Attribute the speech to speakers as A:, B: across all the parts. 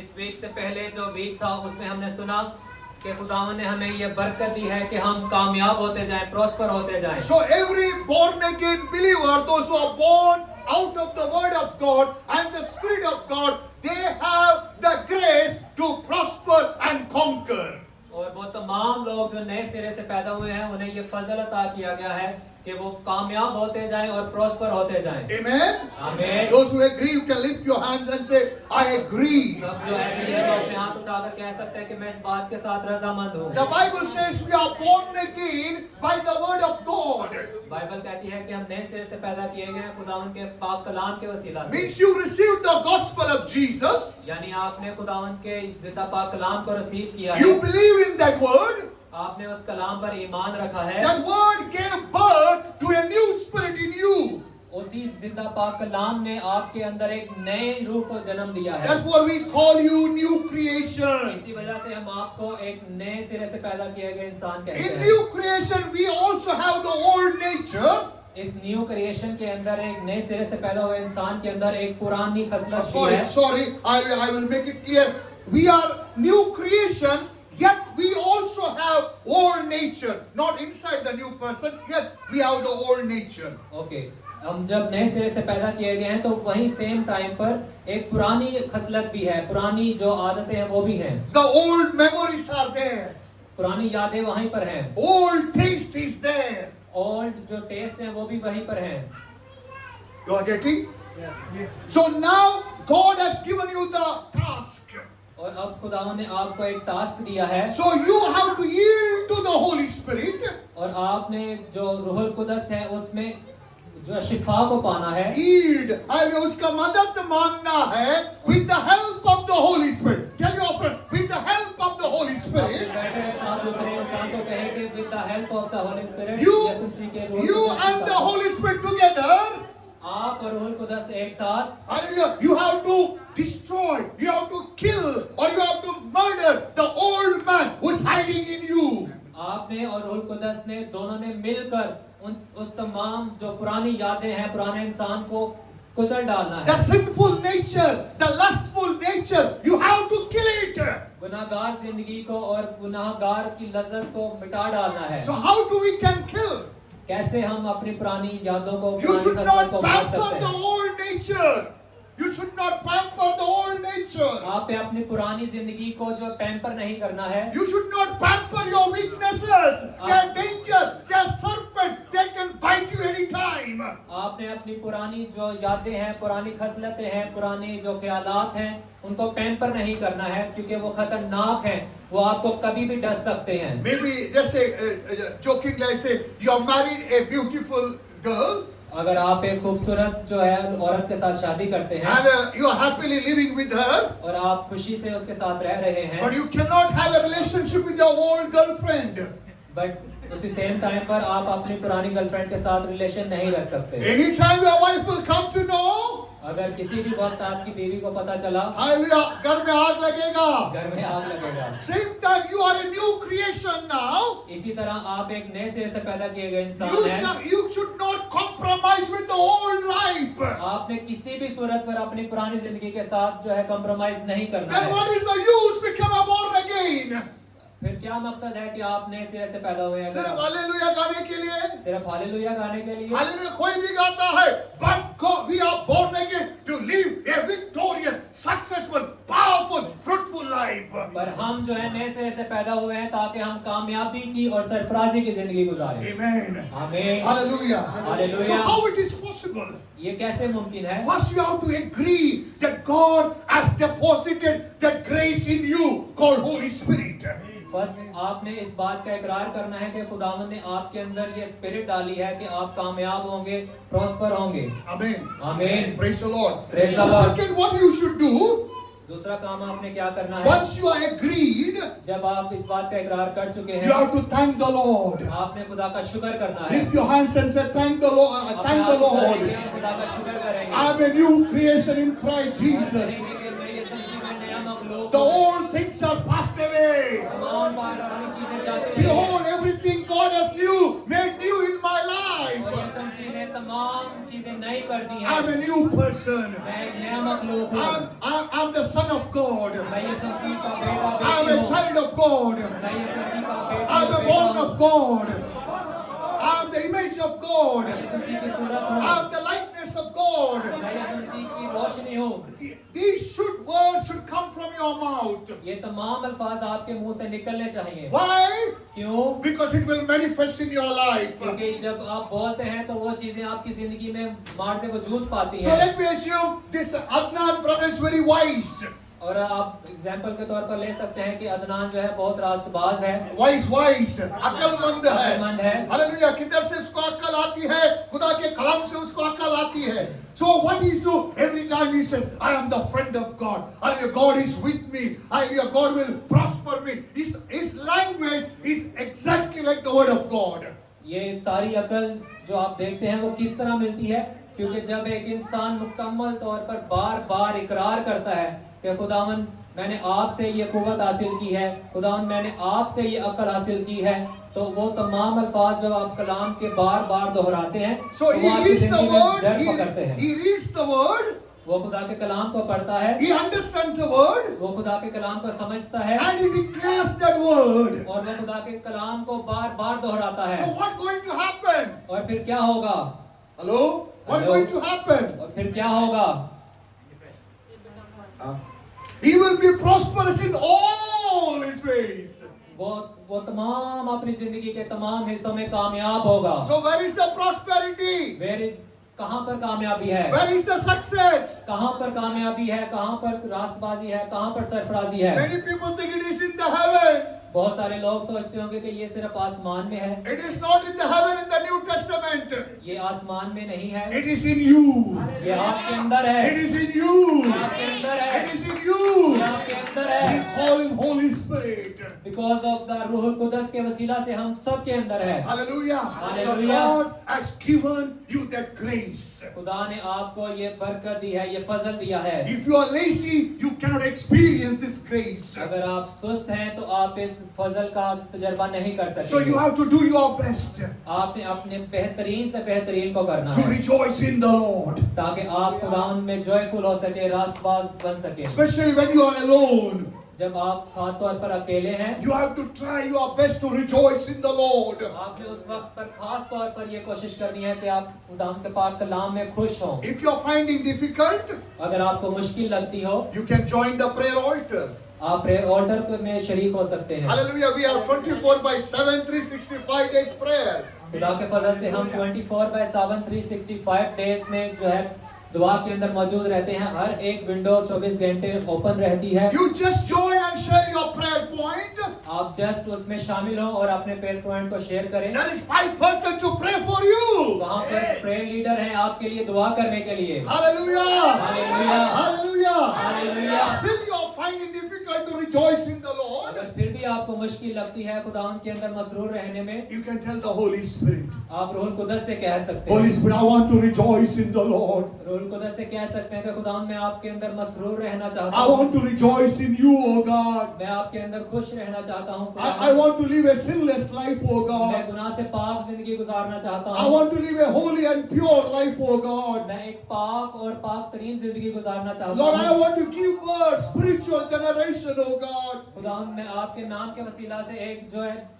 A: इस वीक से पहले जो वीक था उसमें हमने सुना कि खुदावंद ने हमें ये बरकत दी है कि हम कामयाब होते जाएं, प्रॉस्पर होते जाएं।
B: So every born again believer, those who are born out of the word of God and the spirit of God, they have the grace to prosper and conquer.
A: और वो तमाम लोग जो नए सिरे से पैदा हुए हैं उन्हें ये फजल अता किया गया है कि वो कामयाब होते जाएं और प्रॉस्पर होते जाएं।
B: Amen.
A: आमीन।
B: Those who agree, you can lift your hands and say, I agree.
A: सब जो एग्री है वो अपने हाथ उठाकर कह सकते हैं कि मैं इस बात के साथ रजामंद हूँ।
B: The Bible says we are born again by the word of God.
A: Bible कहती है कि हम नए सिरे से पैदा किए गए हैं खुदावंद के पाक कलाम के वसीला से।
B: Means you received the gospel of Jesus.
A: यानी आपने खुदावंद के जिंदा पाक कलाम को रिसीव किया है।
B: You believe in that word.
A: आपने उस कलाम पर ईमान रखा है।
B: That word gave birth to a new spirit in you.
A: उसी जिंदा पाक कलाम ने आपके अंदर एक नए रूह को जन्म दिया है।
B: Therefore we call you new creation.
A: इसी वजह से हम आपको एक नए सिरे से पैदा किए गए इंसान कहते
B: In
A: हैं।
B: new creation we also have the old nature.
A: इस न्यू क्रिएशन के अंदर एक नए सिरे से पैदा हुए इंसान के अंदर एक पुरानी खसलत भी है।
B: Sorry, I will make it clear. We are new creation, yet we also have old nature. Not inside the new person, yet we have the old nature.
A: Okay, हम जब नए सिरे से पैदा किए गए हैं तो वही सेम टाइम पर एक पुरानी खसलत भी है, पुरानी जो आदतें हैं वो भी हैं।
B: The old memories are there.
A: पुरानी यादें वहीं पर हैं।
B: Old taste is there.
A: Old जो टेस्ट हैं वो भी वहीं पर हैं।
B: You are getting? So now God has given you the task.
A: और अब खुदावंद ने आपको एक टास्क दिया है।
B: So you have to yield to the Holy Spirit.
A: और आपने जो रूहुल कुदस है उसमें जो शिफा को पाना है।
B: Yield. अरे उसका मदद मांगना है with the help of the Holy Spirit. Tell your friend, with the help of the Holy Spirit.
A: बैठे साथ दूसरे इंसान को कहेंगे with the help of the Holy Spirit।
B: You and the Holy Spirit together.
A: आप और रूहुल कुदस एक साथ।
B: Hallelujah. You have to destroy, you have to kill, or you have to murder the old man who is hiding in you.
A: आपने और रूहुल कुदस ने दोनों ने मिलकर उस तमाम जो पुरानी यादें हैं पुराने इंसान को कुचल डालना है।
B: The sinful nature, the lustful nature, you have to kill it.
A: गुनाहगार जिंदगी को और गुनाहगार की लज्जत को मिटा डालना है।
B: So how do we can kill?
A: कैसे हम अपनी पुरानी यादों को
B: You should
A: पुरानी
B: not
A: खसलत को मार
B: pamper
A: सकते
B: the
A: हैं।
B: old nature. You should not pamper the old nature.
A: आप पे अपनी पुरानी जिंदगी को जो पैम्पर नहीं करना है।
B: You should not pamper your weaknesses. They are danger. They are serpent. They can bite you anytime.
A: आपने अपनी पुरानी जो यादें हैं पुरानी खसलतें हैं पुरानी जो ख्यालात हैं उनको पैम्पर नहीं करना है क्योंकि वो खतरनाक हैं, वो आपको कभी भी डस सकते हैं।
B: Maybe just say jokingly I say you have married a beautiful girl
A: अगर आप एक खूबसूरत जो है औरत के साथ शादी करते हैं
B: and you are happily living with her,
A: और आप खुशी से उसके साथ रह रहे हैं,
B: but you cannot have a relationship with your old girlfriend.
A: But उसी सेम टाइम पर आप अपनी पुरानी गर्लफ्रेंड के साथ रिलेशन नहीं रख सकते।
B: Anytime your wife will come to know,
A: अगर किसी भी वक्त आपकी बीवी को पता चला
B: hallelujah, घर में आग लगेगा.
A: घर में आग लगेगा।
B: Same time you are a new creation now.
A: इसी तरह आप एक नए सिरे से पैदा किए गए इंसान हैं।
B: You should not compromise with the old life.
A: आपने किसी भी सूरत पर अपनी पुरानी जिंदगी के साथ जो है कॉम्प्रोमाइज नहीं करना
B: Then
A: है।
B: what is the use become a born again?
A: फिर क्या मकसद है कि आप नए सिरे से पैदा हुए हैं?
B: सिर्फ हालेलुया गाने के लिए?
A: सिर्फ हालेलुया गाने के लिए?
B: हालेलुया कोई भी गाता है, but God, we are born again to live a victorious, successful, powerful, fruitful life.
A: पर हम जो है नए सिरे से पैदा हुए हैं ताकि हम कामयाबी की और सरफराजी की जिंदगी गुजारें।
B: Amen.
A: आमीन।
B: Hallelujah.
A: Hallelujah.
B: So how it is possible?
A: ये कैसे मुमकिन है?
B: First you have to agree that God has deposited that grace in you called Holy Spirit.
A: First आपने इस बात का इकरार करना है कि खुदावंद ने आपके अंदर ये स्पिरिट डाली है कि आप कामयाब होंगे, प्रॉस्पर होंगे।
B: Amen.
A: आमीन।
B: Praise the Lord.
A: Praise
B: So
A: the Lord.
B: second, what you should do,
A: दूसरा काम आपने क्या करना है?
B: once you are agreed,
A: जब आप इस बात का इकरार कर चुके
B: you
A: हैं
B: have to thank the Lord.
A: आपने खुदा का शुक्र करना है।
B: Lift your hands and say, thank the Lord.
A: अपने
B: Thank
A: हाथ
B: the
A: उठाएंगे
B: Lord.
A: और खुदा का शुक्र करेंगे।
B: I'm a new creation in Christ Jesus.
A: करेंगे कि मैं ये संजीव में नया मखलूक
B: The
A: हूँ।
B: old things are passed away.
A: तमाम पुरानी चीजें जाती रही।
B: Behold, everything God has new, made new in my life.
A: और ये संजीव ने तमाम चीजें नई कर दी
B: I'm
A: हैं।
B: a new person.
A: मैं एक नया मखलूक हूँ।
B: I'm the son of God.
A: मैं यीशु मसीह का बेटा
B: I'm
A: बेटी
B: a
A: हूँ।
B: child of God.
A: मैं यीशु मसीह का बेटा
B: I'm a
A: बेटा
B: born
A: हूँ।
B: of God. I'm the image of God.
A: यीशु मसीह की सूरत हूँ।
B: I'm the likeness of God.
A: मैं यीशु मसीह की रोशनी हूँ।
B: These words should come from your mouth.
A: ये तमाम अल्फाज आपके मुंह से निकलने चाहिए।
B: Why?
A: क्यों?
B: Because it will manifest in your life.
A: क्योंकि जब आप बोलते हैं तो वो चीजें आपकी जिंदगी में मारते वजूद पाती
B: So
A: हैं।
B: let me assume this Adnan brother is very wise.
A: और आप एग्जाम्पल के तौर पर ले सकते हैं कि अदनान जो है बहुत रास्तबाज है,
B: Wise, अक्लमंद
A: अक्लमंद
B: है।
A: है।
B: हालेलुया, किधर से उसको अक्ल आती है? खुदा के कलाम से उसको अक्ल आती है। So what he do every time he says, I am the friend of God. Hallelujah, God is with me. Hallelujah, God will prosper me. His language is exactly like the word of God.
A: ये सारी अकल जो आप देखते हैं वो किस तरह मिलती है? क्योंकि जब एक इंसान मुकम्मल तौर पर बार बार इकरार करता है कि खुदावन मैंने आपसे ये कुव्वत हासिल की है, खुदावन मैंने आपसे ये अकल हासिल की है, तो वो तमाम अल्फाज जो आप कलाम के बार बार दोहराते हैं
B: So
A: तो
B: he
A: वो आपकी
B: reads the
A: जिंदगी में
B: word,
A: जड़ पकड़ते हैं।
B: he reads the word,
A: वो खुदा के कलाम को पढ़ता है,
B: he understands the word,
A: वो खुदा के कलाम को समझता है
B: and he declares that word.
A: और वो खुदा के कलाम को बार बार दोहराता
B: So
A: है।
B: what going to happen?
A: और फिर क्या होगा?
B: Hello? What
A: Hello?
B: going to happen?
A: और फिर क्या होगा?
B: He will be prosperous in all his ways.
A: वो तमाम अपनी जिंदगी के तमाम हिस्सों में कामयाब होगा।
B: So where is the prosperity?
A: Where is कहाँ पर कामयाबी है?
B: Where is the success?
A: कहाँ पर कामयाबी है? कहाँ पर रास्तबाजी है? कहाँ पर सरफराजी है?
B: Many people think it is in the heaven.
A: बहुत सारे लोग सोचते होंगे कि ये सिर्फ आसमान में है।
B: It is not in the heaven in the New Testament.
A: ये आसमान में नहीं है,
B: It is in you.
A: ये आपके अंदर है।
B: It is in you.
A: ये आपके अंदर है।
B: It is in you.
A: ये आपके अंदर
B: We
A: है।
B: call him Holy Spirit.
A: Because of the रूहुल कुदस के वसीला से हम सब के अंदर है।
B: Hallelujah.
A: Hallelujah.
B: God has given you that grace.
A: खुदा ने आपको ये बरकत दी है, ये फजल दिया है।
B: If you are lazy, you cannot experience this grace.
A: अगर आप सुस्त हैं तो आप इस फजल का तजर्बा नहीं कर
B: So you
A: सकेंगे।
B: have to do your best
A: आपने अपने बेहतरीन से बेहतरीन को करना
B: to
A: है
B: rejoice in the Lord.
A: ताकि आप खुदावंद में जॉयफुल हो सके, रास्तबाज बन सके।
B: Especially when you are alone.
A: जब आप खास तौर पर अकेले हैं,
B: You have to try your best to rejoice in the Lord.
A: आपने उस वक्त पर खास तौर पर ये कोशिश करनी है कि आप खुदावंद के पाक कलाम में खुश हों।
B: If you are finding difficult,
A: अगर आपको मुश्किल लगती हो,
B: you can join the prayer altar.
A: आप प्रेयर ऑल्टर में शरीक हो सकते हैं।
B: Hallelujah. We have 24/7, 365 days prayer.
A: खुदा के फजल से हम 24/7 365 डेज में जो है दुआ के अंदर मौजूद रहते हैं। हर एक विंडो 24 घंटे ओपन रहती है।
B: You just join and share your prayer point.
A: आप जस्ट उसमें शामिल हो और अपने प्रेयर पॉइंट को शेयर करें।
B: There is 5 person to pray for you.
A: वहाँ पर प्रेयर लीडर हैं आपके लिए दुआ करने के लिए।
B: Hallelujah.
A: Hallelujah.
B: Hallelujah.
A: Hallelujah.
B: Still you are finding difficult to rejoice in the Lord.
A: अगर फिर भी आपको मुश्किल लगती है खुदावंद के अंदर मसरूर रहने में,
B: You can tell the Holy Spirit.
A: आप रूहुल कुदस से कह सकते हैं।
B: Holy Spirit, I want to rejoice in the Lord.
A: रूहुल कुदस से कह सकते हैं कि खुदावंद मैं आपके अंदर मसरूर रहना चाहता
B: I
A: हूँ।
B: want to rejoice in you, O God.
A: मैं आपके अंदर खुश रहना चाहता हूँ।
B: I want to live a sinless life, O
A: मैं
B: God.
A: गुनाह से पाक जिंदगी गुजारना चाहता
B: I
A: हूँ।
B: want to live a holy and pure life, O God.
A: मैं एक पाक और पाक तरीन जिंदगी गुजारना चाहता
B: Lord, I
A: हूँ।
B: want to give birth, spiritual generation, O God.
A: खुदावंद मैं आपके नाम के वसीला से एक जो है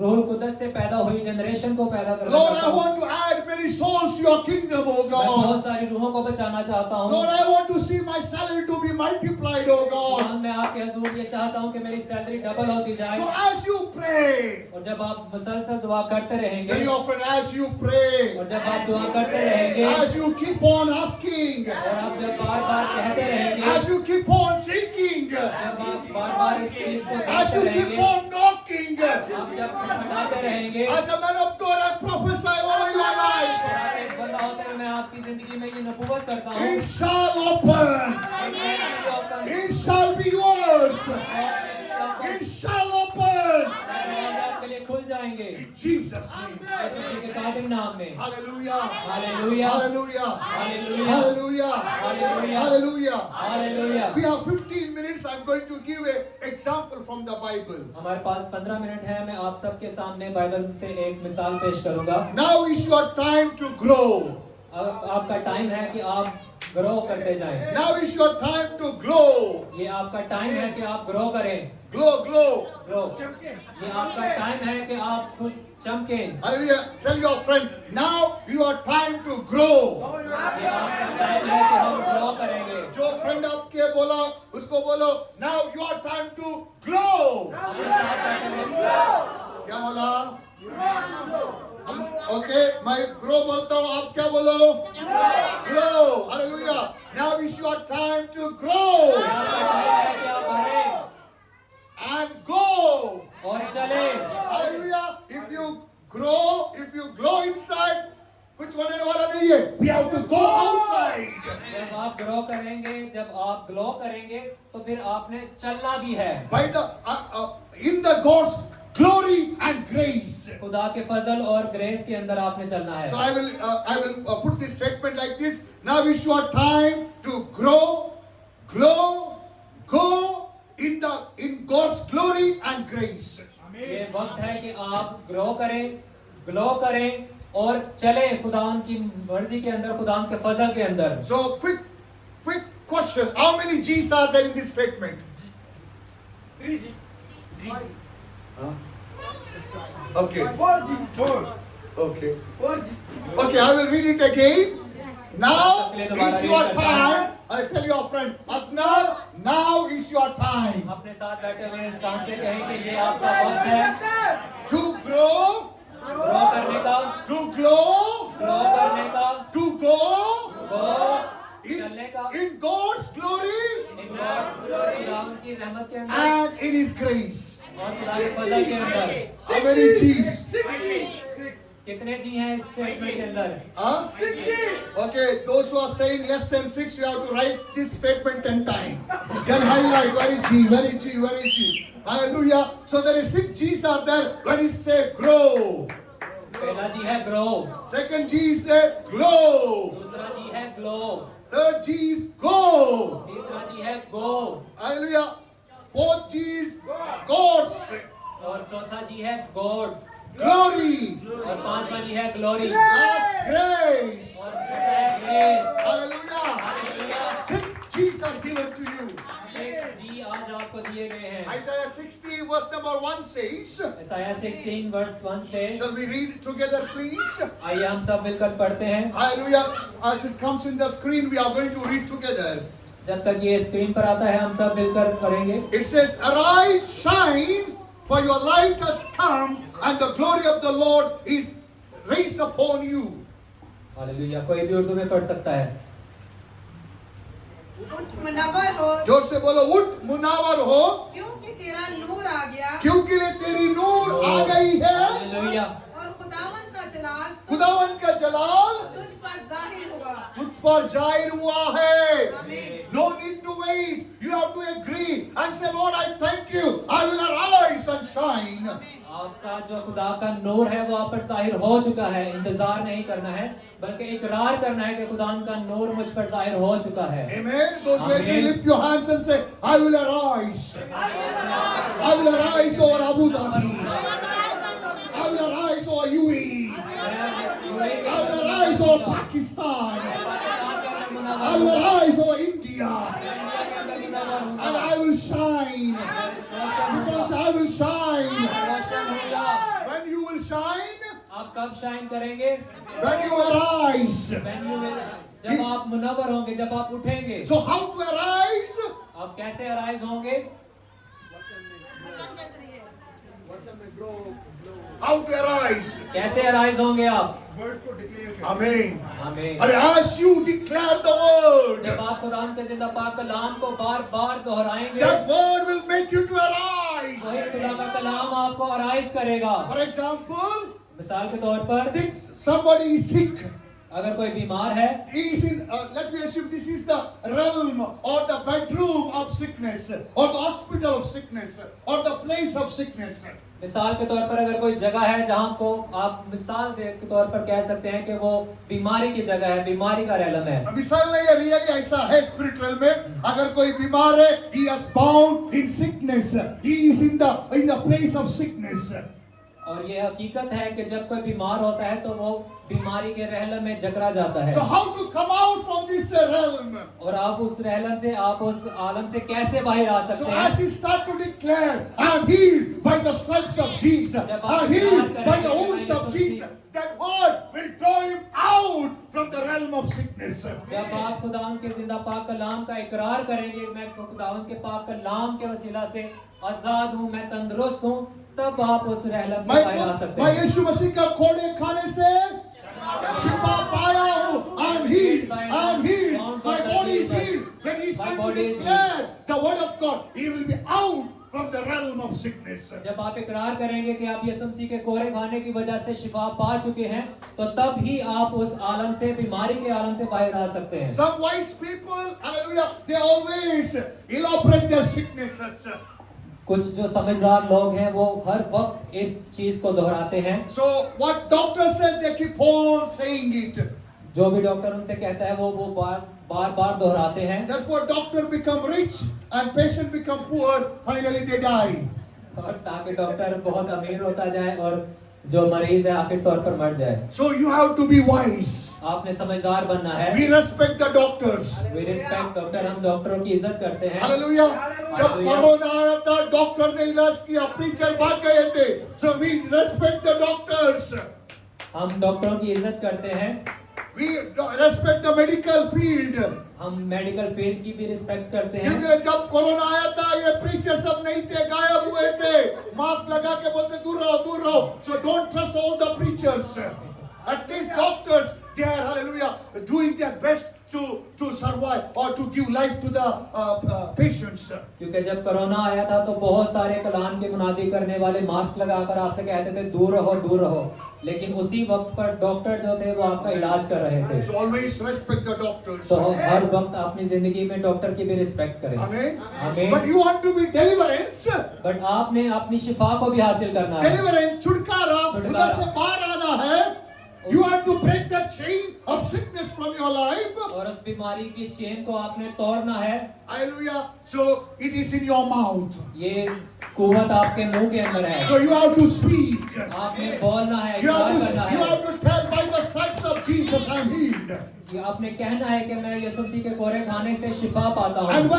A: रूहुल कुदस से पैदा हुई जनरेशन को पैदा करना
B: Lord,
A: चाहता
B: I
A: हूँ।
B: want to add many souls to your kingdom, O
A: मैं
B: God.
A: बहुत सारी रूहों को बचाना चाहता हूँ।
B: Lord, I want to see my salary to be multiplied, O God.
A: खुदावंद मैं आपके हुजूर ये चाहता हूँ कि मेरी सैलरी डबल होती जाए।
B: So as you pray,
A: और जब आप मुसलसल दुआ करते रहेंगे,
B: very often as you pray,
A: और जब आप दुआ करते रहेंगे,
B: as you keep on asking,
A: और आप जब बार बार कहते रहेंगे,
B: as you keep on seeking,
A: जब आप बार बार इस चीज को
B: as
A: देखते
B: you keep
A: रहेंगे,
B: on knocking,
A: आप जब खटखटाते रहेंगे,
B: as a man of God, I prophesy over your
A: और
B: life.
A: आप एक बंदा होते हुए मैं आपकी जिंदगी में ये नबूवत करता हूँ।
B: It shall open. It shall be yours. It shall open.
A: आपके लिए खुल जाएंगे
B: In Jesus' name.
A: यीशु मसीह के कादिम नाम में।
B: Hallelujah.
A: Hallelujah,
B: Hallelujah.
A: Hallelujah,
B: Hallelujah.
A: Hallelujah,
B: Hallelujah.
A: Hallelujah.
B: We have 15 minutes. I'm going to give an example from the Bible.
A: हमारे पास 15 minute है। मैं आप सबके सामने बाइबल से एक मिसाल पेश करूंगा।
B: Now is your time to grow.
A: अब आपका टाइम है कि आप ग्रो करते जाएं।
B: Now is your time to glow.
A: ये आपका टाइम है कि आप ग्रो करें।
B: Glow, glow.
A: ग्रो, ये आपका टाइम है कि आप खुद चमकें।
B: Hallelujah. Tell your friend, now your time to grow.
A: ये आपका टाइम है कि हम ग्रो करेंगे।
B: जो फ्रेंड आपके बोला उसको बोलो, now your time to glow.
A: अपने साथ बैठे हैं।
B: क्या बोला? ओके, मैं ग्रो बोलता हूँ, आप क्या बोलो? Glow. Hallelujah. Now is your time to grow
A: आपका टाइम है कि आप बढ़ें
B: and go.
A: और चलें।
B: Hallelujah. If you grow, if you glow inside, कुछ होने वाला नहीं है. We have to go outside.
A: जब आप ग्रो करेंगे, जब आप ग्लो करेंगे, तो फिर आपने चलना भी है।
B: By the in the God's glory and grace.
A: खुदा के फजल और ग्रेस के अंदर आपने चलना है।
B: So I will put this statement like this. Now is your time to grow, glow, go in God's glory and grace.
A: ये वक्त है कि आप ग्रो करें, ग्लो करें और चलें खुदावन की मर्जी के अंदर, खुदावन के फजल के अंदर।
B: So quick question. How many G's are there in this statement?
C: 3G.
B: Huh? Okay.
C: 4G. 4.
B: Okay.
C: 4G.
B: Okay, I will read it again. Now is your
A: read
B: time. I tell your friend, Adnan, now is your time
A: अपने साथ बैठे हुए इंसान से कहें कि ये आपका वक्त है
B: to grow,
A: ग्रो करने का,
B: to glow,
A: ग्लो करने का,
B: to go
A: गो चलने का,
B: in God's glory
A: खुदावन की रहमत के अंदर
B: and in His grace.
A: और खुदा के फजल के अंदर।
B: How many G's?
C: 6G.
A: कितने जी हैं इस स्टेटमेंट के अंदर?
B: Huh?
C: 6G.
B: Okay, those who are saying less than 6, you have to write this statement 10 times. Then highlight, very G, very G, very G. Hallelujah. So there is 6 G's are there when he say grow.
A: पहला जी है grow,
B: Second G is glow.
A: दूसरा जी है glow,
B: Third G is go.
A: तीसरा जी है गो
B: Hallelujah. Fourth G is God's
A: और चौथा जी है God's
B: glory.
A: और पांचवा जी है ग्लोरी
B: Last grace.
A: और छठा है grace.
B: Hallelujah.
A: Hallelujah.
B: 6 G's are given to you.
A: 6 जी आज आपको दिए गए हैं।
B: Isaiah 60 verse number 1 says,
A: ईसाया 16 verse 1 से
B: shall we read it together please?
A: आइए हम सब मिलकर पढ़ते हैं।
B: Hallelujah. As it comes in the screen, we are going to read together.
A: जब तक ये स्क्रीन पर आता है हम सब मिलकर पढ़ेंगे।
B: It says, arise, shine, for your light has come, and the glory of the Lord is raised upon you.
A: Hallelujah. कोई भी उर्दू में पढ़ सकता है।
D: उठ मुनव्वर हो,
B: जोर से बोलो, उठ मुनावर हो,
D: क्योंकि तेरा नूर आ गया
B: क्योंकि ले तेरी नूर आ गई है,
A: हालेलुया।
D: और खुदावन का जलाल
B: खुदावन का जलाल
D: तुझ पर जाहिर हुआ।
B: तुझ पर जाहिर हुआ है।
D: आमीन।
B: No need to wait. You have to agree and say, Lord, I thank you. I will arise and shine.
A: आपका जो खुदा का नूर है वो आप पर जाहिर हो चुका है। इंतजार नहीं करना है बल्कि इकरार करना है कि खुदा का नूर मुझ पर जाहिर हो चुका है।
B: Amen. Those who agree,
A: Amen.
B: lift your hands and say, I will arise. I will arise over Abu Dhabi. I will arise over UAE. I will arise over Pakistan. I will arise over India. And I will shine. Because I will shine. When you will shine?
A: आप कब shine करेंगे?
B: When you arise.
A: जब आप मुनव्वर होंगे, जब आप उठेंगे।
B: So how to arise?
A: आप कैसे अराइज होंगे?
B: How to arise?
A: कैसे अराइज होंगे आप?
C: वर्ड को डिक्लेयर कर।
B: Amen.
A: आमीन।
B: And as you declare the word,
A: जब आप खुदा के जिंदा पाक कलाम को बार-बार दोहराएंगे,
B: that word will make you to arise.
A: वही खुदा का कलाम आपको अराइज करेगा।
B: For example,
A: मिसाल के तौर पर
B: think somebody is sick.
A: अगर कोई बीमार है,
B: He is in, let me assume this is the realm or the bedroom of sickness, or the hospital of sickness, or the place of sickness.
A: मिसाल के तौर पर अगर कोई जगह है जहाँ को आप मिसाल के तौर पर कह सकते हैं कि वो बीमारी की जगह है, बीमारी का रेलम है।
B: मिसाल नहीं है, रियली ऐसा है स्पिरिचुअल में। अगर कोई बीमार है, he is bound in sickness, he is in the place of sickness.
A: और ये हकीकत है कि जब कोई बीमार होता है तो वो बीमारी के रहलम में जकरा जाता है।
B: So how to come out from this realm?
A: और आप उस रहलम से, आप उस आलम से कैसे बाहर आ
B: So
A: सकते हैं?
B: as he start to declare, I am healed by the stripes of Jesus. I am healed by the wounds of Jesus. That word will draw him out from the realm of sickness.
A: जब आप खुदावन के जिंदा पाक कलाम का इकरार करेंगे, मैं खुदावन के पाक कलाम के वसीला से आजाद हूँ, मैं तंदुरुस्त हूँ, तब आप उस रहलम से बाहर आ सकते
B: मैं
A: हैं।
B: यीशु मसीह का खोड़े खाने से शिफा पाया हूँ। I am healed. I am healed. My body is healed. When he is going to declare the word of God, he will be out from the realm of sickness.
A: जब आप इकरार करेंगे कि आप यीशु मसीह के कोरे खाने की वजह से शिफा पा चुके हैं, तो तब ही आप उस आलम से, बीमारी के आलम से बाहर आ सकते हैं।
B: Some wise people, hallelujah, they always elaborate their sicknesses.
A: कुछ जो समझदार लोग हैं वो हर वक्त इस चीज को दोहराते हैं।
B: So what doctor says, they keep on saying it.
A: जो भी डॉक्टर उनसे कहता है वो बार बार दोहराते हैं।
B: Therefore, doctor become rich and patient become poor. Finally, they die.
A: और ताकि डॉक्टर बहुत अमीर होता जाए और जो मरीज है आखिर तौर पर मर जाए।
B: So you have to be wise.
A: आपने समझदार बनना है।
B: We respect the doctors.
A: We respect doctor, हम डॉक्टरों की इज्जत करते हैं।
B: Hallelujah. जब
A: Hallelujah.
B: कोरोना आया था, डॉक्टर ने इलाज किया, प्रीचर भाग गए थे. So we respect the doctors.
A: हम डॉक्टरों की इज्जत करते हैं।
B: We respect the medical field.
A: हम मेडिकल फील्ड की भी रिस्पेक्ट करते हैं।
B: क्योंकि जब कोरोना आया था, ये प्रीचर सब नहीं थे, गायब हुए थे, मास्क लगा के बोलते दूर रहो, दूर रहो. So don't trust all the preachers. At least doctors, they are, hallelujah, doing their best to survive or to give life to the patients.
A: क्योंकि जब कोरोना आया था तो बहुत सारे कलाम के मुनादी करने वाले मास्क लगाकर आपसे कहते थे दूर रहो, दूर रहो, लेकिन उसी वक्त पर डॉक्टर जो थे वो आपका इलाज कर रहे थे।
B: So always respect the doctors.
A: तो हर वक्त अपनी जिंदगी में डॉक्टर की भी रिस्पेक्ट करें।
B: Amen.
A: Amen.
B: But you want to be deliverance.
A: But आपने अपनी शिफा को भी हासिल करना है।
B: Deliverance, छुटकारा, उधर से बाहर आना है. You have to break the chain of sickness from your life.
A: और उस बीमारी की चेन को आपने तोड़ना है।
B: Hallelujah. So it is in your mouth.
A: ये कुव्वत आपके मुंह के अंदर है।
B: So you have to speak.
A: आपने बोलना है,
B: You
A: इकरार
B: have
A: करना
B: to, you
A: है।
B: have to tell by the stripes of Jesus I am healed.
A: ये आपने कहना है कि मैं यीशु मसीह के कोरे खाने से शिफा पाता
B: And
A: हूँ।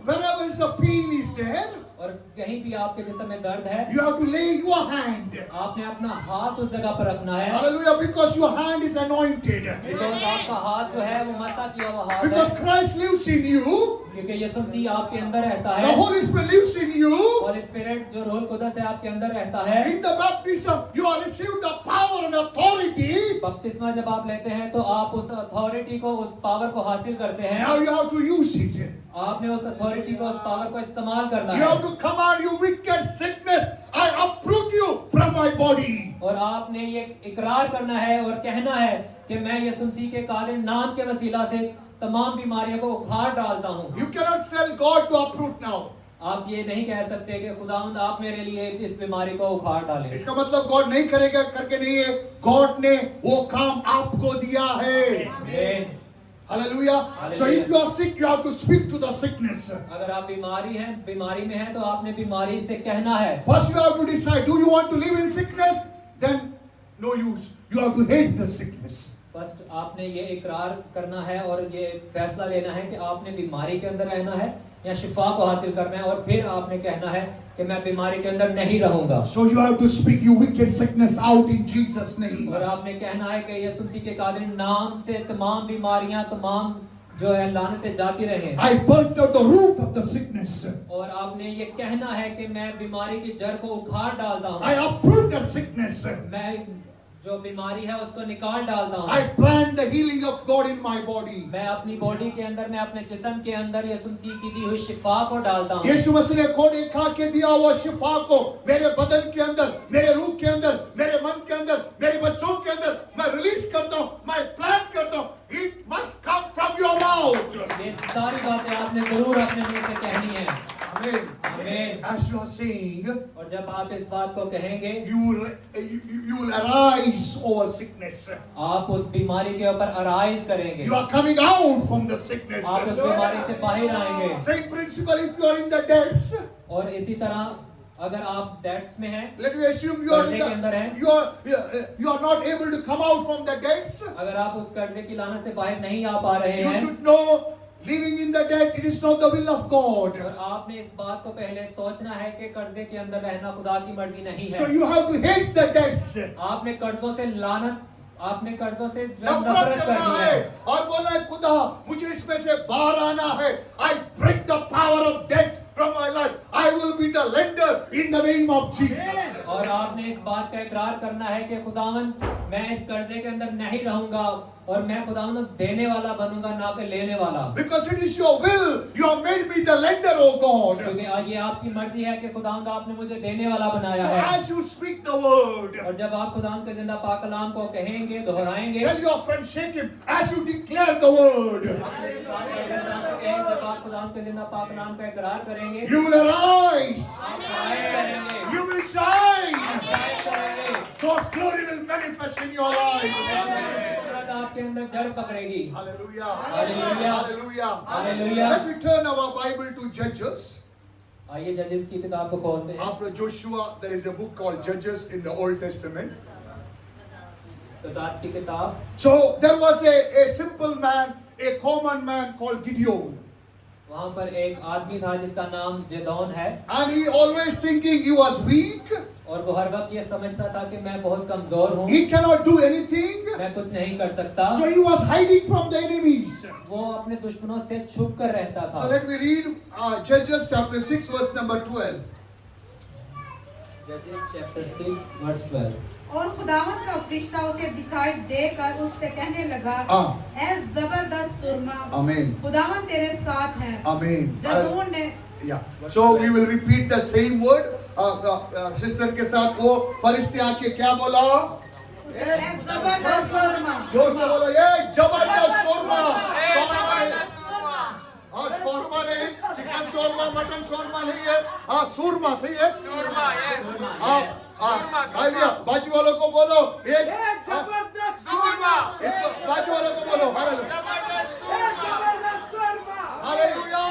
B: wherever is the pain is there,
A: और कहीं भी आपके जिस्म में दर्द है,
B: you have to lay your hand.
A: आपने अपना हाथ उस जगह पर रखना है।
B: Hallelujah. Because your hand is anointed.
A: Because आपका हाथ जो है वो मसा किया हुआ हाथ है।
B: Because Christ lives in you.
A: क्योंकि यीशु मसीह आपके अंदर रहता
B: The
A: है।
B: Holy Spirit lives in you.
A: और स्पिरिट जो रूह कुदस है आपके अंदर रहता है।
B: In the baptism, you have received the power and authority.
A: बपतिस्मा जब आप लेते हैं तो आप उस अथॉरिटी को, उस पावर को हासिल करते हैं।
B: Now you have to use it.
A: आपने उस अथॉरिटी को, उस पावर को इस्तेमाल करना
B: You
A: है।
B: have to command you wicked sickness. I uproot you from my body.
A: और आपने ये इकरार करना है और कहना है कि मैं यीशु मसीह के कादिर नाम के वसीला से तमाम बीमारियों को उखाड़ डालता हूँ।
B: You cannot tell God to uproot now.
A: आप ये नहीं कह सकते कि खुदावंद आप मेरे लिए इस बीमारी को उखाड़ डालें।
B: इसका मतलब गॉड नहीं करेगा करके नहीं है. गॉड ने वो काम आपको दिया है.
A: आमीन।
B: Hallelujah. So if you are sick, you have to speak to the sickness.
A: अगर आप बीमारी में हैं तो आपने बीमारी से कहना है।
B: First you have to decide, do you want to live in sickness? Then no use. You have to hate the sickness.
A: First आपने ये इकरार करना है और ये फैसला लेना है कि आपने बीमारी के अंदर रहना है या शिफा को हासिल करना है, और फिर आपने कहना है कि मैं बीमारी के अंदर नहीं रहूंगा।
B: So you have to speak you wicked sickness out in Jesus' name.
A: और आपने कहना है कि यीशु मसीह के कादिर नाम से तमाम बीमारियां, तमाम जो है लानतें जाती रहें।
B: I burnt out the root of the sickness.
A: और आपने ये कहना है कि मैं बीमारी की जड़ को उखाड़ डालता हूँ।
B: I uproot the sickness.
A: मैं जो बीमारी है उसको निकाल डालता हूँ।
B: I plant the healing of God in my body.
A: मैं अपनी बॉडी के अंदर, मैं अपने जिस्म के अंदर यीशु मसीह की दी हुई शिफा को डालता हूँ।
B: यीशु मसीह ने कोड़े खा के दिया हुआ शिफा को मेरे बदन के अंदर, मेरे रूह के अंदर, मेरे मन के अंदर, मेरे बच्चों के अंदर मैं रिलीज करता हूँ, मैं प्लान करता हूँ. It must come from your mouth.
A: ये सारी बातें आपने जरूर अपने मुंह से कहनी है।
B: Amen.
A: आमीन।
B: As you are saying,
A: और जब आप इस बात को कहेंगे,
B: you will arise over sickness.
A: आप उस बीमारी के ऊपर अराइज करेंगे।
B: You are coming out from the sickness.
A: आप उस बीमारी से बाहर आएंगे।
B: Same principle if you are in the debts.
A: और इसी तरह अगर आप डेट्स में हैं,
B: let me assume you are
A: कर्जे के अंदर हैं।
B: you are not able to come out from the debts.
A: अगर आप उस कर्जे की लानत से बाहर नहीं आ पा रहे
B: You
A: हैं,
B: should know living in the debt, it is not the will of God.
A: और आपने इस बात को पहले सोचना है कि कर्जे के अंदर रहना खुदा की मर्जी नहीं
B: So
A: है।
B: you have to hate the debts.
A: आपने कर्जों से लानत, आपने कर्जों से जो है
B: नफरत
A: नफरत
B: करना
A: करनी
B: है
A: है
B: और बोलना है खुदा मुझे इसमें से बाहर आना है. I break the power of debt from my life. I will be the lender in the name of Jesus.
A: और आपने इस बात का इकरार करना है कि खुदावन मैं इस कर्जे के अंदर नहीं रहूंगा और मैं खुदावन देने वाला बनूंगा, ना कि लेने वाला।
B: Because it is your will, you have made me the lender, O God.
A: क्योंकि ये आपकी मर्जी है कि खुदावन आपने मुझे देने वाला
B: So
A: बनाया है।
B: as you speak the word,
A: और जब आप खुदावन के जिंदा पाक कलाम को कहेंगे, दोहराएंगे,
B: tell your friend, shake him as you declare the word.
A: अपने साथ के इंसान को कहें, जब आप खुदावन के जिंदा पाक कलाम का इकरार करेंगे,
B: You will arise.
A: आप शायद करेंगे,
B: You will shine.
A: आप शायद करेंगे,
B: God's glory will manifest in your life.
A: कुदरत आपके अंदर जड़ पकड़ेगी।
B: Hallelujah.
A: Hallelujah.
B: Hallelujah.
A: Hallelujah.
B: Let me turn our Bible to Judges.
A: आइए जजेस की किताब को खोलते हैं।
B: After Joshua, there is a book called Judges in the Old Testament.
A: तजाद की किताब।
B: So there was a simple man, a common man called Gideon.
A: वहाँ पर एक आदमी था जिसका नाम जेदौन है,
B: And he always thinking he was weak.
A: और वो हर वक्त ये समझता था कि मैं बहुत कमजोर हूँ,
B: He cannot do anything.
A: मैं कुछ नहीं कर सकता।
B: So he was hiding from the enemies.
A: वो अपने दुश्मनों से छुप कर रहता
B: So
A: था।
B: let me read Judges chapter 6 verse number 12.
A: जजेस चैप्टर 6 वर्स 12।
D: और खुदावन का फरिश्ता उसे दिखाई देकर उससे कहने लगा, ऐ जबरदस्त सुरमा,
B: Amen.
D: खुदावन तेरे साथ है।
B: Amen.
D: जदून ने
B: Yeah. So we will repeat the same word. Sister के साथ वो फरिश्ते आके क्या बोला?
D: उसे ऐ जबरदस्त सुरमा,
B: जोर से बोलो ये जबरदस्त शोरमा। हाँ शोरमा नहीं, चिकन शोरमा, मटन शोरमा नहीं है, हाँ सूरमा सही है। हाँ बाजू वालों को बोलो ये
C: जबरदस्त शोरमा।
B: इसको बाजू वालों को बोलो Hallelujah.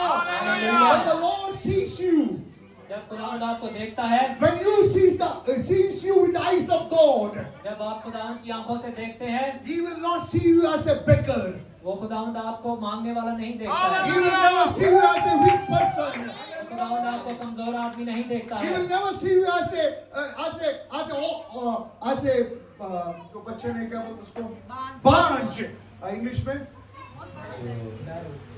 B: When the Lord sees you,
A: जब खुदावंद आपको देखता है,
B: when you sees you with the eyes of God,
A: जब आप खुदावंद की आंखों से देखते हैं,
B: He will not see you as a beggar.
A: वो खुदावंद आपको मांगने वाला नहीं देखता है।
B: He will never see you as a weak person.
A: खुदावंद आपको कमजोर आदमी नहीं देखता
B: He
A: है।
B: will never see you as a तो बच्चे ने क्या बोलते उसको बांझ इंग्लिश में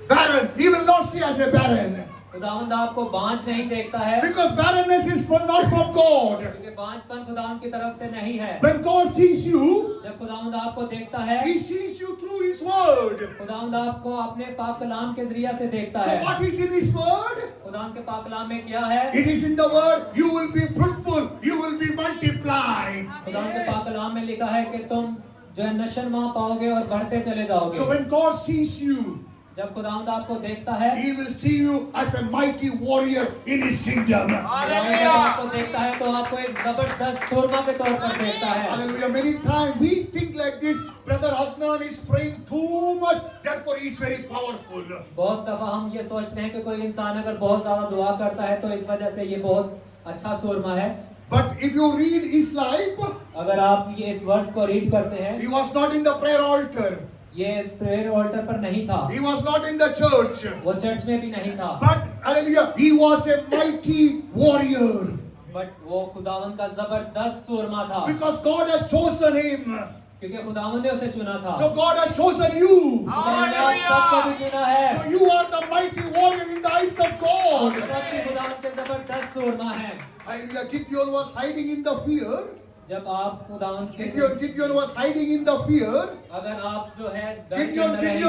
B: barren. He will not see as a barren
A: खुदावंद आपको बांझ नहीं देखता है,
B: because barrenness is not from God.
A: क्योंकि बांझपन खुदावंद की तरफ से नहीं है।
B: When God sees you,
A: जब खुदावंद आपको देखता है,
B: He sees you through His word.
A: खुदावंद आपको अपने पाक कलाम के जरिया से देखता
B: So
A: है।
B: what is in His word?
A: खुदावंद के पाक कलाम में क्या है?
B: It is in the word. You will be fruitful. You will be multiplied.
A: खुदावंद के पाक कलाम में लिखा है कि तुम जो है नशोनुमा पाओगे और बढ़ते चले जाओगे।
B: So when God sees you,
A: जब खुदावंद आपको देखता है,
B: He will see you as a mighty warrior in His kingdom.
A: खुदावंद जब आपको देखता है तो आपको एक जबरदस्त सूरमा के तौर पर देखता है।
B: Hallelujah. Many times we think like this. Brother Adnan is praying too much. Therefore, he is very powerful.
A: बहुत दफा हम ये सोचते हैं कि कोई इंसान अगर बहुत ज्यादा दुआ करता है तो इस वजह से ये बहुत अच्छा सूरमा है।
B: But if you read his life,
A: अगर आप ये इस वर्ष को रीड करते हैं,
B: he was not in the prayer altar.
A: ये प्रेयर ऑल्टर पर नहीं था,
B: He was not in the church.
A: वो चर्च में भी नहीं था,
B: But hallelujah, he was a mighty warrior.
A: But वो खुदावंद का जबरदस्त सूरमा था,
B: Because God has chosen him.
A: क्योंकि खुदावंद ने उसे चुना था।
B: So God has chosen you.
A: खुदावंद ने आप सबको भी चुना है।
B: So you are the mighty warrior in the eyes of God.
A: सबके खुदावंद के जबरदस्त सूरमा है।
B: Hallelujah. Gideon was hiding in the fear.
A: जब आप खुदावंद के
B: Gideon was hiding in the fear.
A: अगर आप जो है डर के अंदर रहेंगे,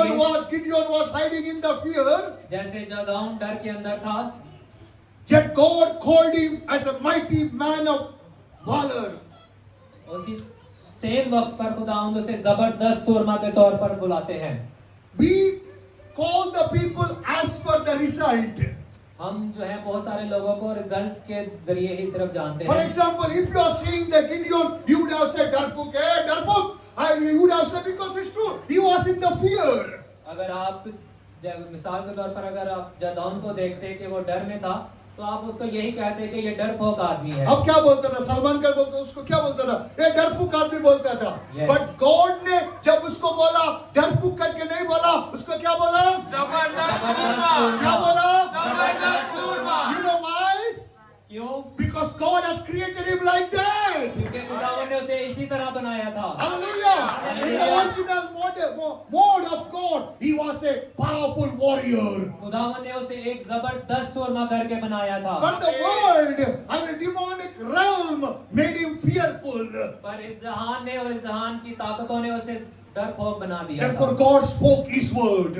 B: Gideon was hiding in the fear.
A: जैसे जदाऊन डर के अंदर था,
B: Yet God called him as a mighty man of valor.
A: उसी सेम वक्त पर खुदावंद उसे जबरदस्त सूरमा के तौर पर बुलाते हैं।
B: We call the people as per the result.
A: हम जो है बहुत सारे लोगों को रिजल्ट के जरिए ही सिर्फ जानते
B: For
A: हैं।
B: example, if you are seeing the Gideon, you would have said Darbuk, hey Darbuk. You would have said because it's true. He was in the fear.
A: अगर आप मिसाल के तौर पर अगर आप जदाऊन को देखते कि वो डर में था, तो आप उसको यही कहते कि ये डरपोक आदमी है।
B: अब क्या बोलता था सलमान खान, बोलता उसको क्या बोलता था, ये डरपुक आदमी बोलता था।
A: Yes.
B: बट गॉड ने जब उसको बोला, डरपुक करके नहीं बोला, उसको क्या बोला,
C: जबरदस्त सूरमा,
B: क्या बोला,
C: जबरदस्त सूरमा।
B: you know why?
A: क्यों?
B: Because God has created him like that.
A: क्योंकि खुदावन ने उसे इसी तरह बनाया था।
B: Hallelujah. In the original mode of God, he was a powerful warrior.
A: खुदावन ने उसे एक जबरदस्त सूरमा करके बनाया था।
B: But the world and the demonic realm made him fearful.
A: पर इस जहान ने और इस जहान की ताकतों ने उसे डरपोक बना दिया था।
B: Therefore God spoke his word.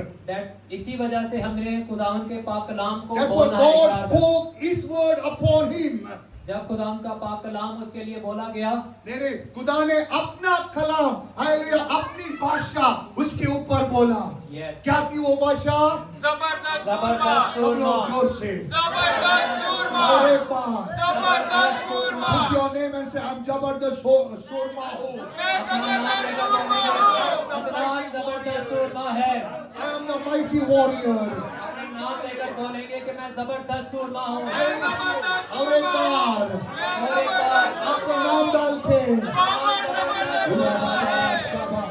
A: इसी वजह से हमने खुदावन के पाक कलाम को
B: Therefore
A: बोलना
B: God
A: है।
B: spoke his word upon him.
A: जब खुदावन का पाक कलाम उसके लिए बोला गया,
B: नहीं, खुदा ने अपना कलाम, हालेलुया, अपनी भाषा उसके ऊपर बोला।
A: Yes.
B: क्या थी वो भाषा?
C: जबरदस्त
A: जबरदस्त
C: सूरमा,
B: सब लोग जोर से
C: जबरदस्त सूरमा,
B: और एक बार
C: जबरदस्त सूरमा।
B: Put your name and say, I'm जबरदस्त सूरमा हूँ।
C: मैं जबरदस्त सूरमा हूँ।
A: कितना जबरदस्त सूरमा है।
B: I am the mighty warrior.
A: अपने नाम लेकर बोलेंगे कि मैं जबरदस्त सूरमा हूँ।
B: और एक बार
A: और एक बार
B: अपना नाम डाल के
A: जबरदस्त
B: उराबारा साबा,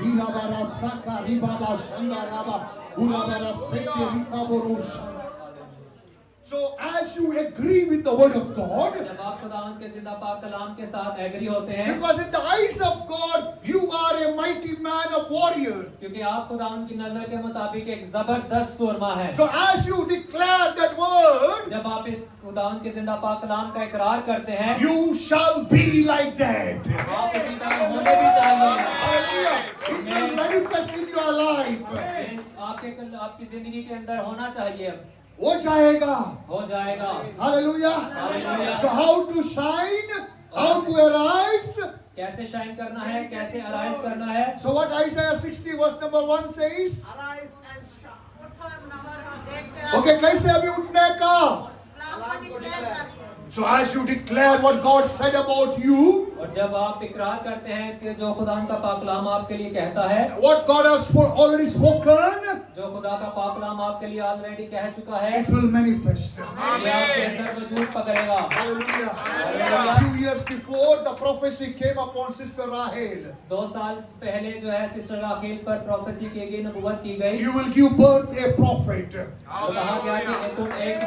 B: इराबारा साका, रिबाबा शंदा राबा, उराबारा सेके रिकाबोरुश। So as you agree with the word of God,
A: जब आप खुदावन के जिंदा पाक कलाम के साथ एग्री होते हैं,
B: because in the eyes of God you are a mighty man, a warrior.
A: क्योंकि आप खुदावन की नजर के मुताबिक एक जबरदस्त सूरमा है।
B: So as you declare that word,
A: जब आप इस खुदावन के जिंदा पाक कलाम का इकरार करते हैं,
B: you shall be like that.
A: आप इसी तरह होने भी चाहिए।
B: Hallelujah. It will manifest in your life.
A: ये आपकी जिंदगी के अंदर होना चाहिए।
B: हो जाएगा।
A: हो जाएगा।
B: Hallelujah.
A: Hallelujah.
B: So how to shine? How to arise?
A: कैसे शाइन करना है, कैसे अराइज करना है।
B: So what Isaiah 60 verse number 1 says?
D: Arise and shine. उठो और नवर हो, देखते
B: Okay, कैसे अभी उठने का?
D: कलाम को डिक्लेयर करके।
B: So as you declare what God said about you,
A: और जब आप इकरार करते हैं कि जो खुदावन का पाक कलाम आपके लिए कहता है,
B: what God has already spoken,
A: जो खुदा का पाक कलाम आपके लिए ऑलरेडी कह चुका है,
B: it will manifest.
A: ये आपके अंदर वजूद पकड़ेगा।
B: Hallelujah.
A: Hallelujah.
B: A few years before, the prophecy came upon Sister Rahel.
A: 2 साल पहले जो है सिस्टर राखेल पर प्रोफेसी की गई, नबूवत की गई।
B: You will give birth a prophet.
A: वो कहा गया कि तुम एक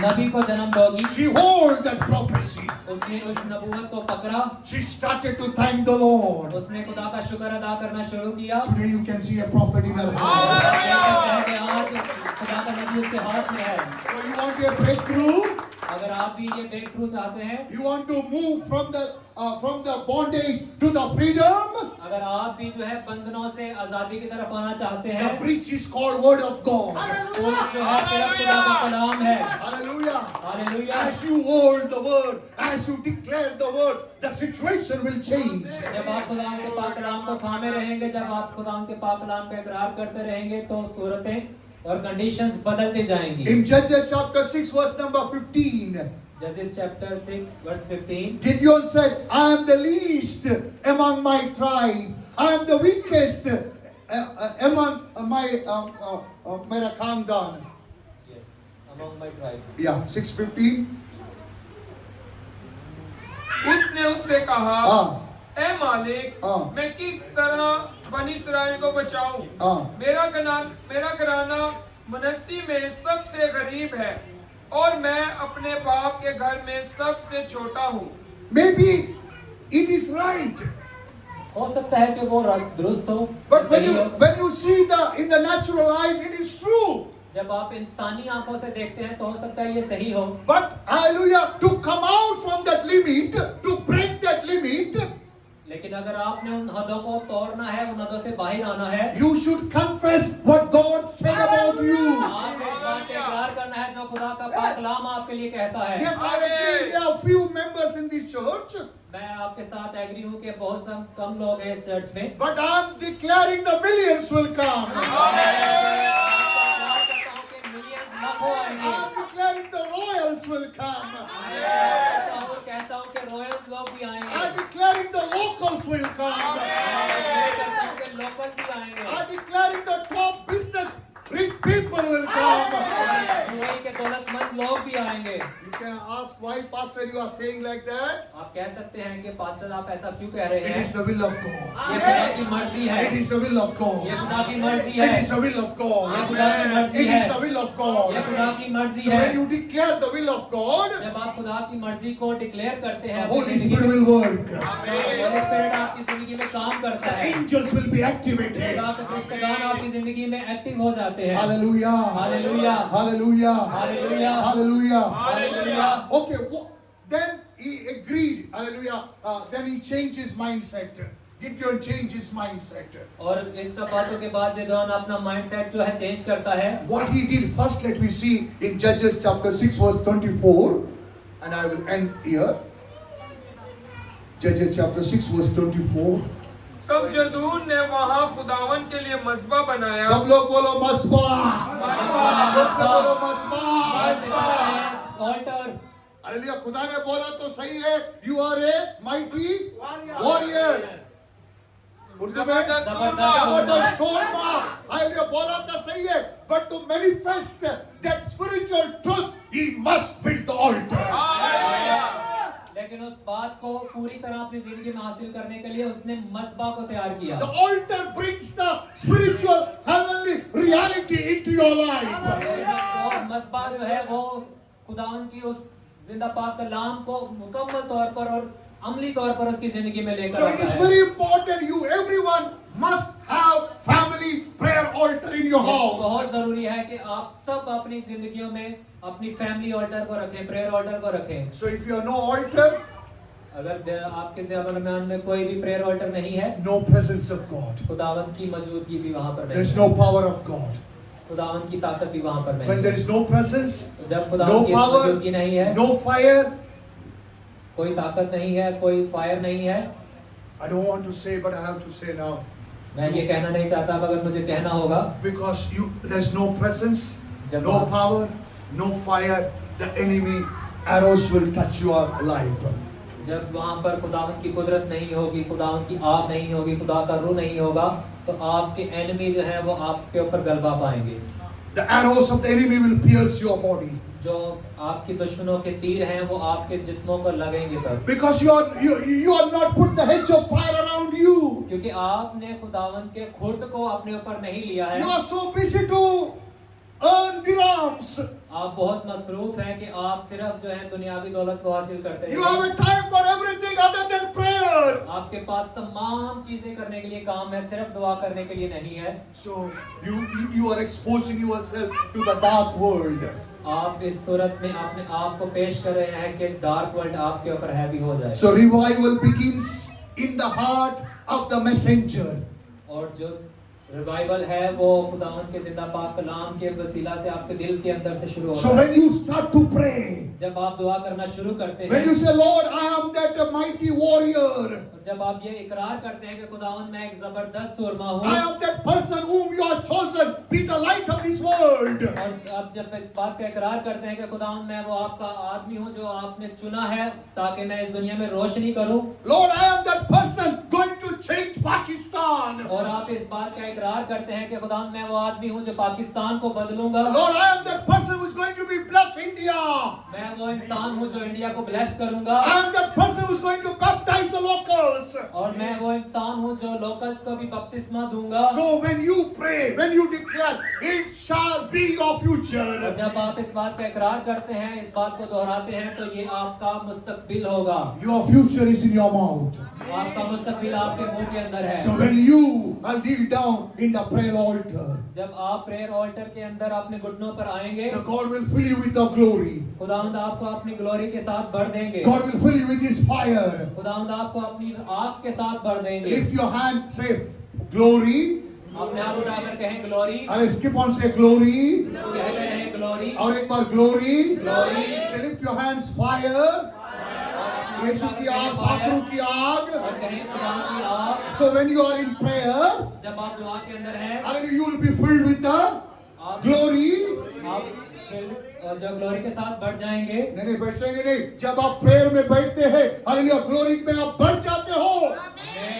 A: नबी को जन्म दोगी।
B: She hold that prophecy.
A: उसने उस नबूवत को पकड़ा,
B: She started to thank the Lord.
A: उसने खुदा का शुक्र अदा करना शुरू किया।
B: Today you can see a prophet in her hand.
A: आप देख सकते हैं कि आज खुदा का नबी उसके हाथ में है।
B: So you want a breakthrough?
A: अगर आप भी ये ब्रेक थ्रू चाहते हैं,
B: You want to move from the bondage to the freedom?
A: अगर आप भी जो है बंधनों से आजादी की तरफ आना चाहते हैं,
B: The preach is called Word of God.
A: तो जो है सिर्फ खुदा का कलाम है।
B: Hallelujah.
A: Hallelujah.
B: As you hold the word, as you declare the word, the situation will change.
A: जब आप खुदा के पाक कलाम को थामे रहेंगे, जब आप खुदा के पाक कलाम का इकरार करते रहेंगे, तो सूरतें और कंडीशंस बदलती जाएंगी।
B: In Judges chapter 6 verse number 15,
A: Judges chapter 6 verse 15,
B: Gideon said, I am the least among my tribe. I am the weakest among my khandan.
A: yes, among my tribe.
B: Yeah, 6:15.
C: उसने उससे कहा,
B: हाँ,
C: ए मालिक,
B: हाँ।
C: मैं किस तरह बनी इस्राएल को बचाऊं?
B: हाँ।
C: मेरा घराना मनस्सी में सबसे गरीब है और मैं अपने बाप के घर में सबसे छोटा हूँ।
B: maybe it is right.
A: हो सकता है कि वो दुरुस्त हो,
B: But when
A: सही हो।
B: you see in the natural eyes, it is true.
A: जब आप इंसानी आंखों से देखते हैं तो हो सकता है ये सही हो,
B: But hallelujah, to come out from that limit, to break that limit,
A: लेकिन अगर आपने उन हदों को तोड़ना है, उन हदों से बाहर आना है,
B: you should confess what God said about you.
A: आपको इस बात का इकरार करना है जो खुदा का पाक कलाम आपके लिए कहता है।
B: Yes, I agree. There are few members in this church,
A: मैं आपके साथ एग्री हूँ कि बहुत कम लोग हैं इस चर्च में,
B: but I'm declaring the millions will come.
A: Millions लाखों आएंगे।
B: I'm declaring the royals will come.
A: कहता हूँ कि रॉयल्स लोग भी आएंगे।
B: I'm declaring the locals will come.
A: कहता हूँ कि लोकल भी आएंगे।
B: I'm declaring the top business rich people will come.
A: Dubai के दौलतमंद लोग भी आएंगे।
B: You can ask why, Pastor, you are saying like that.
A: आप कह सकते हैं कि पास्टर आप ऐसा क्यों कह रहे
B: It
A: हैं?
B: is the will of God.
A: ये खुदा की मर्जी है।
B: It is the will of God.
A: ये खुदा की मर्जी
B: It
A: है।
B: is the will of God.
A: ये खुदा की मर्जी
B: It
A: है।
B: is the will of
A: ये
B: God.
A: खुदा की मर्जी
B: So
A: है।
B: when you declare the will of God,
A: जब आप खुदा की मर्जी को डिक्लेयर करते
B: the
A: हैं,
B: Holy Spirit will work.
A: Holi spirit आपकी जिंदगी में काम करता
B: The
A: है।
B: angels will be activated.
A: खुदा के फरिश्तेगान आपकी जिंदगी में एक्टिव हो जाते हैं।
B: Hallelujah.
A: Hallelujah,
B: Hallelujah.
A: Hallelujah,
B: Hallelujah.
A: Hallelujah.
B: Okay, then he agreed. Hallelujah. Then he changed his mindset. Gideon changed his mindset.
A: और इन सब बातों के बाद गिदोन अपना माइंडसेट जो है चेंज करता है।
B: What he did first, let me see in Judges chapter 6 verse 24, and I will end here. Judges chapter 6 verse 24.
C: तब जदून ने वहां खुदावन के लिए मस्बा बनाया।
B: सब लोग बोलो मस्बा। जोर से बोलो मस्बा।
A: ऑल्टर।
B: हालेलुया। खुदा ने बोला तो सही है, you are a mighty warrior. Urdu में जबरदस्त शोरमा। हालेलुया, बोला तो सही है, but to manifest that spiritual truth, he must build the altar.
A: लेकिन उस बात को पूरी तरह अपनी जिंदगी में हासिल करने के लिए उसने मस्बा को तैयार किया।
B: The altar brings the spiritual heavenly reality into your life.
A: और मस्बा जो है वो खुदावन की उस जिंदा पाक कलाम को मुकम्मल तौर पर और अमली तौर पर उसकी जिंदगी में लेकर
B: So
A: आता
B: it is
A: है।
B: very important, everyone must have family prayer altar in your
A: ये
B: house.
A: बहुत जरूरी है कि आप सब अपनी जिंदगियों में अपनी फैमिली ऑल्टर को रखें, प्रेयर ऑल्टर को रखें।
B: So if you have no altar,
A: अगर आपके दरमियान में कोई भी प्रेयर ऑल्टर नहीं है,
B: no presence of God.
A: खुदावन की मौजूदगी भी वहां पर
B: There
A: नहीं
B: is
A: है।
B: no power of God.
A: खुदावन की ताकत भी वहां पर नहीं
B: When there
A: है।
B: is no presence,
A: जब
B: no
A: खुदावन की
B: power,
A: मौजूदगी नहीं है,
B: no fire,
A: कोई ताकत नहीं है, कोई फायर नहीं है।
B: I don't want to say, but I have to say now.
A: मैं ये कहना नहीं चाहता, मगर मुझे कहना होगा।
B: Because there's no presence,
A: जब
B: no power, no fire, the enemy arrows will touch your life.
A: जब वहां पर खुदावन की कुदरत नहीं होगी, खुदावन की आग नहीं होगी, खुदा का रूह नहीं होगा, तो आपके एनिमी जो है वो आपके ऊपर गलबा पाएंगे।
B: The arrows of the enemy will pierce your body.
A: जो आपके दुश्मनों के तीर हैं वो आपके जिस्मों को लगेंगे तब।
B: Because you are not put the hedge of fire around you.
A: क्योंकि आपने खुदावन के खुर्द को अपने ऊपर नहीं लिया है।
B: You are so busy to earn dirhams.
A: आप बहुत मसरूफ हैं कि आप सिर्फ जो है दुनियावी दौलत को हासिल करते
B: You
A: हैं।
B: have a time for everything other than prayer.
A: आपके पास तमाम चीजें करने के लिए काम है, सिर्फ दुआ करने के लिए नहीं है।
B: So you are exposing yourself to the dark world.
A: आप इस सूरत में अपने आप को पेश कर रहे हैं कि डार्क वर्ल्ड आपके ऊपर हैवी हो जाए।
B: So revival begins in the heart of the messenger.
A: और जो रिवाइवल है वो खुदावन के जिंदा पाक कलाम के वसीला से आपके दिल के अंदर से शुरू
B: So
A: होता
B: when
A: है।
B: you start to pray,
A: जब आप दुआ करना शुरू करते
B: when you
A: हैं,
B: say, Lord, I am that mighty warrior.
A: जब आप ये इकरार करते हैं कि खुदावन मैं एक जबरदस्त सुरमा हूँ,
B: I am that person whom you have chosen, be the light of this world.
A: और आप जब इस बात का इकरार करते हैं कि खुदावन मैं वो आपका आदमी हूँ जो आपने चुना है ताकि मैं इस दुनिया में रोशनी करूँ,
B: Lord, I am that person going to change Pakistan.
A: और आप इस बात का इकरार करते हैं कि खुदावन मैं वो आदमी हूँ जो पाकिस्तान को बदलूंगा,
B: Lord, I am that person who is going to be bless India.
A: मैं वो इंसान हूँ जो इंडिया को ब्लेस करूंगा,
B: I am that person who is going to baptize the locals.
A: और मैं वो इंसान हूँ जो लोकल्स को भी बपतिस्मा दूंगा।
B: So when you pray, when you declare, it shall be your
A: और
B: future.
A: जब आप इस बात का इकरार करते हैं, इस बात को दोहराते हैं, तो ये आपका मुस्तकबिल होगा।
B: Your future is in your mouth.
A: आपका मुस्तकबिल आपके मुंह के अंदर है।
B: So when you kneel down in the prayer altar,
A: जब आप प्रेयर ऑल्टर के अंदर अपने घुटनों पर आएंगे,
B: the God will fill you with the glory.
A: खुदावंद आपको अपनी ग्लोरी के साथ भर देंगे।
B: God will fill you with His fire.
A: खुदावंद आपको अपनी आग के साथ भर देंगे।
B: Lift your hand, say glory.
A: अपने हाथ उठाकर कहें glory,
B: And skip on, say glory.
A: कहते रहें ग्लोरी,
B: और एक बार glory.
A: Glory.
B: Say lift your hands, fire. यीशु की आग, भाकरू की आग.
A: और कहें खुदावंद की आग।
B: So when you are in prayer,
A: जब आप दुआ के अंदर हैं,
B: hallelujah, you will be filled with the
A: आप
B: glory.
A: आप फिर जब ग्लोरी के साथ बढ़ जाएंगे,
B: नहीं बैठेंगे नहीं, जब आप प्रेयर में बैठते हैं, हालेलुया, ग्लोरी में आप बढ़ जाते हो.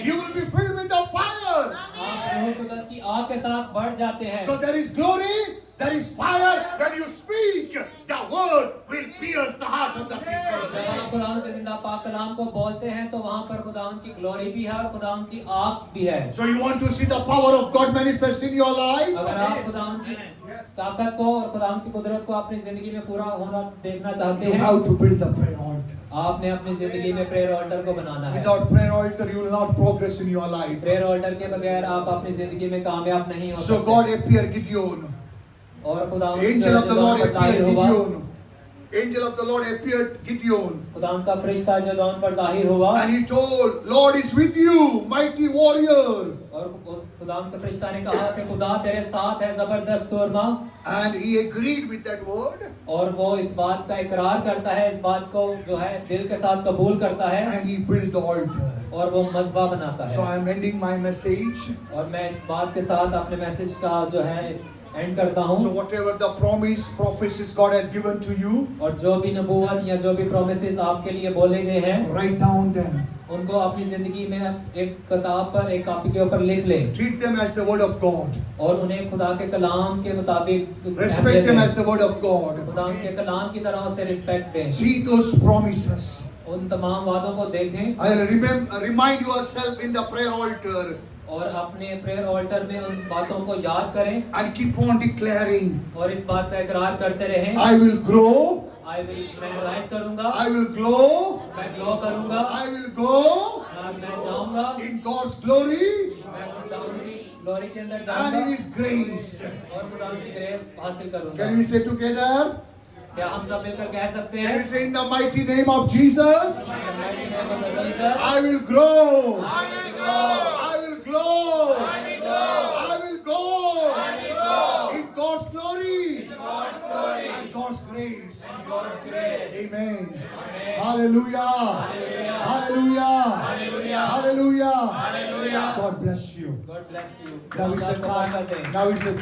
B: You will be filled with the fire.
A: आप रूह कुदस की आग के साथ बढ़ जाते हैं।
B: So there is glory, there is fire. When you speak, the word will pierce the heart of the people.
A: जब आप खुदावन के जिंदा पाक कलाम को बोलते हैं तो वहाँ पर खुदावन की ग्लोरी भी है और खुदावन की आग भी है।
B: So you want to see the power of God manifest in your life?
A: अगर आप खुदावन की ताकत को और खुदावन की कुदरत को अपनी जिंदगी में पूरा होना देखना चाहते
B: You
A: हैं,
B: have to build the prayer altar.
A: आपने अपनी जिंदगी में प्रेयर ऑल्टर को बनाना है।
B: Without prayer altar, you will not progress in your life.
A: Prayer altar के बगैर आप अपनी जिंदगी में कामयाब नहीं हो
B: So
A: सकते।
B: God appeared Gideon.
A: और खुदावन
B: Angel of the Lord
A: पर जाहिर
B: appeared
A: हुआ,
B: Gideon. Angel of the Lord appeared Gideon.
A: खुदावन का फरिश्ता जो दाऊद पर जाहिर हुआ
B: And he told, Lord is with you, mighty warrior.
A: और खुदावन के फरिश्ता ने कहा कि खुदा तेरे साथ है जबरदस्त सूरमा।
B: And he agreed with that word.
A: और वो इस बात का इकरार करता है, इस बात को जो है दिल के साथ कबूल करता है
B: And he built the altar.
A: और वो मज़बा बनाता
B: So
A: है।
B: I am ending my message.
A: और मैं इस बात के साथ अपने मैसेज का जो है एंड करता हूँ।
B: So whatever the promise, prophecies God has given to you,
A: और जो भी नबूवत या जो भी प्रोमिसेस आपके लिए बोले गए हैं
B: write down them.
A: उनको अपनी जिंदगी में एक किताब पर, एक कॉपी के ऊपर लिख लें
B: Treat them as the word of God.
A: और उन्हें खुदा के कलाम के मुताबिक
B: Respect them as the word of God.
A: खुदा के कलाम की तरह उसे रिस्पेक्ट दें।
B: See those promises.
A: उन तमाम वादों को देखें
B: I'll remind yourself in the prayer altar
A: और अपने प्रेयर ऑल्टर में उन बातों को याद करें
B: and keep on declaring,
A: और इस बात का इकरार करते रहें।
B: I will grow,
A: मैं राइज करूंगा,
B: I will glow,
A: मैं ग्लो करूंगा,
B: I will go
A: मैं जाऊंगा,
B: in God's glory
A: मैं खुदावंद की ग्लोरी के अंदर
B: and
A: जाऊंगा
B: in His grace.
A: और खुदावंद की ग्रेस हासिल करूंगा।
B: Can we say together?
A: क्या हम सब मिलकर कह सकते हैं?
B: Can we say in the mighty name of Jesus?
A: Jesus,
B: I will grow,
C: I will grow.
B: I will glow,
C: I will grow.
B: I will go
C: I will grow.
B: in God's glory
C: God's glory.
B: and God's grace.
C: God's grace.
B: Amen. Hallelujah. Hallelujah.
C: Hallelujah.
B: Hallelujah.
C: Hallelujah.
B: God bless you.
A: God bless you.
B: Now is the time. Now is the time.